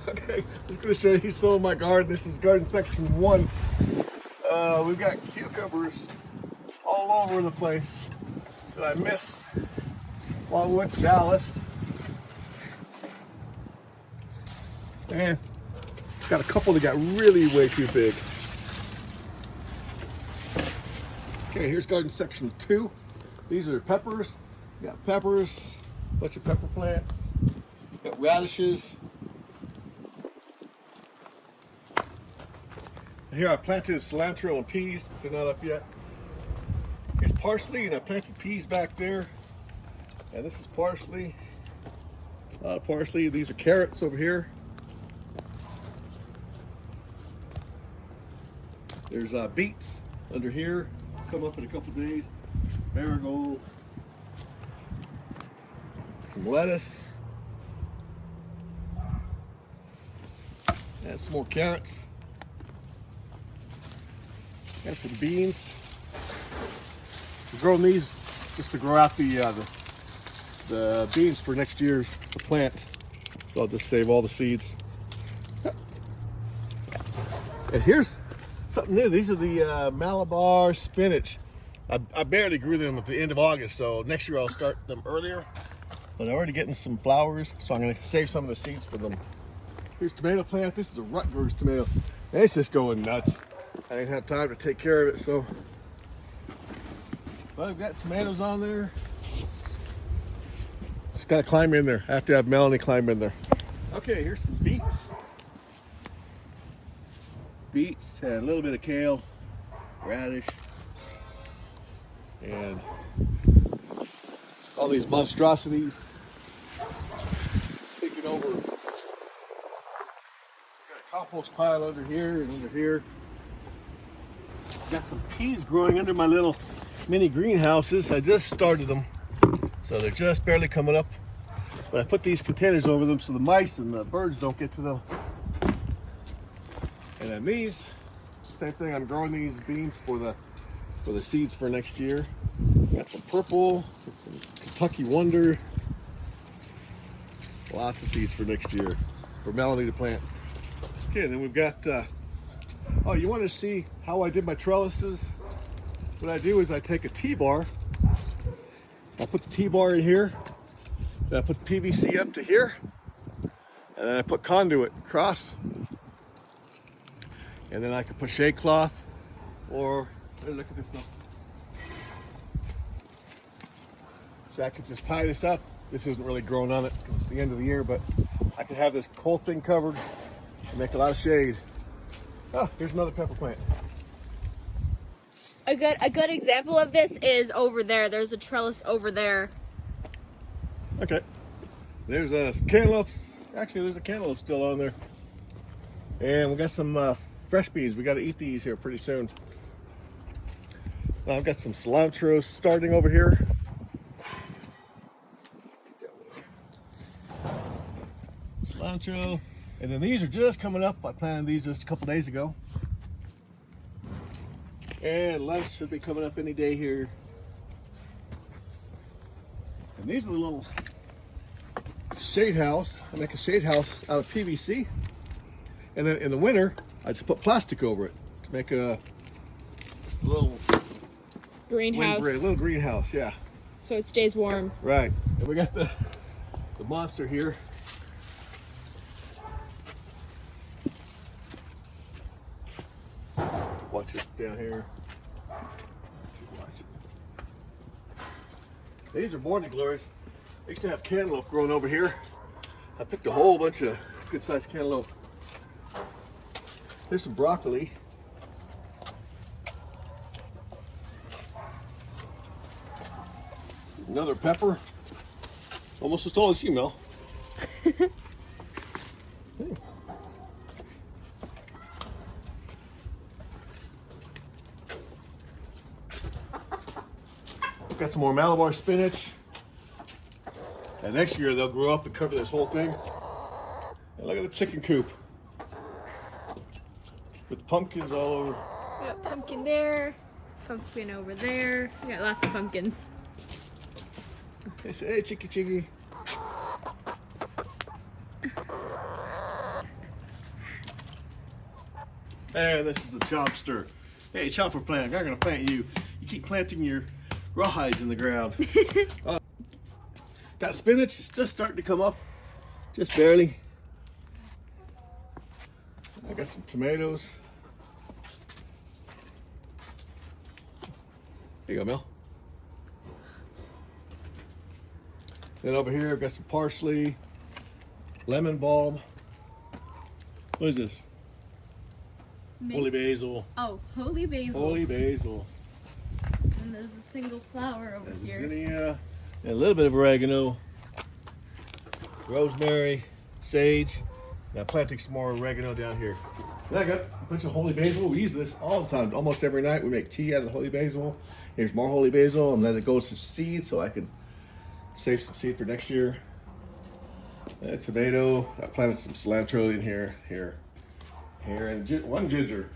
Okay, just gonna show you some of my garden. This is garden section 1. We've got cucumbers all over the place that I missed along with Dallas. And got a couple that got really way too big. Okay, here's garden section 2. These are peppers. We got peppers, a bunch of pepper plants. Got radishes. Here I planted cilantro and peas, but they're not up yet. Here's parsley, and I planted peas back there. And this is parsley. A lot of parsley. These are carrots over here. There's beets under here. Come up in a couple days. Marigold. Some lettuce. And some more carrots. Got some beans. We're growing these just to grow out the beans for next year's plant. So I'll just save all the seeds. And here's something new. These are the Malabar spinach. I barely grew them at the end of August, so next year I'll start them earlier. But I'm already getting some flowers, so I'm going to save some of the seeds for them. Here's tomato plant. This is a Rutgers tomato. And it's just going nuts. I didn't have time to take care of it, so. But I've got tomatoes on there. Just got to climb in there. I have to have Melanie climb in there. Okay, here's some beets. Beets, and a little bit of kale, radish, and all these monstrosities taking over. Got a compost pile under here and under here. Got some peas growing under my little mini greenhouses. I just started them, so they're just barely coming up. But I put these containers over them so the mice and the birds don't get to them. And then these, same thing. I'm growing these beans for the seeds for next year. Got some purple, got some Kentucky Wonder. Lots of seeds for next year for Melanie to plant. Okay, then we've got. Oh, you want to see how I did my trellises? What I do is I take a T-bar. I put the T-bar in here. Then I put PVC up to here, and then I put conduit across. And then I can put shade cloth, or look at this stuff. So I can just tie this up. This isn't really growing on it because it's the end of the year, but I can have this whole thing covered and make a lot of shade. Oh, here's another pepper plant. A good example of this is over there. There's a trellis over there. Okay. There's cantaloupes. Actually, there's a cantaloupe still on there. And we got some fresh beans. We got to eat these here pretty soon. Now I've got some cilantro starting over here. Cilantro. And then these are just coming up. I planted these just a couple days ago. And lettuce should be coming up any day here. And these are the little shade house. I make a shade house out of PVC. And then in the winter, I just put plastic over it to make a little Greenhouse. little greenhouse, yeah. So it stays warm. Right. And we got the monster here. Watch it down here. Watch it. These are morning glories. I used to have cantaloupe growing over here. I picked a whole bunch of good sized cantaloupe. There's some broccoli. Another pepper. Almost as tall as you, Mel. Hey. Got some more Malabar spinach. And next year they'll grow up and cover this whole thing. And look at the chicken coop. With pumpkins all over. We got pumpkin there, pumpkin over there. We got lots of pumpkins. They say, hey, chicky chicky. And this is the chopster. Hey, chopper plant, I'm not gonna plant you. You keep planting your rawhides in the ground. Got spinach, it's just starting to come up. Just barely. I got some tomatoes. There you go, Mel. Then over here, I've got some parsley, lemon balm. What is this? Holy basil. Oh, holy basil. Holy basil. And there's a single flower over And here. zinnia. And a little bit of oregano. Rosemary. Sage. Now planting some more oregano down here. Then I got a bunch of holy basil. We use this all the time. Almost every night we make tea out of the holy basil. Here's more holy basil, and then it goes to seed so I can save some seed for next year. Tomato. I planted some cilantro in here, and one ginger.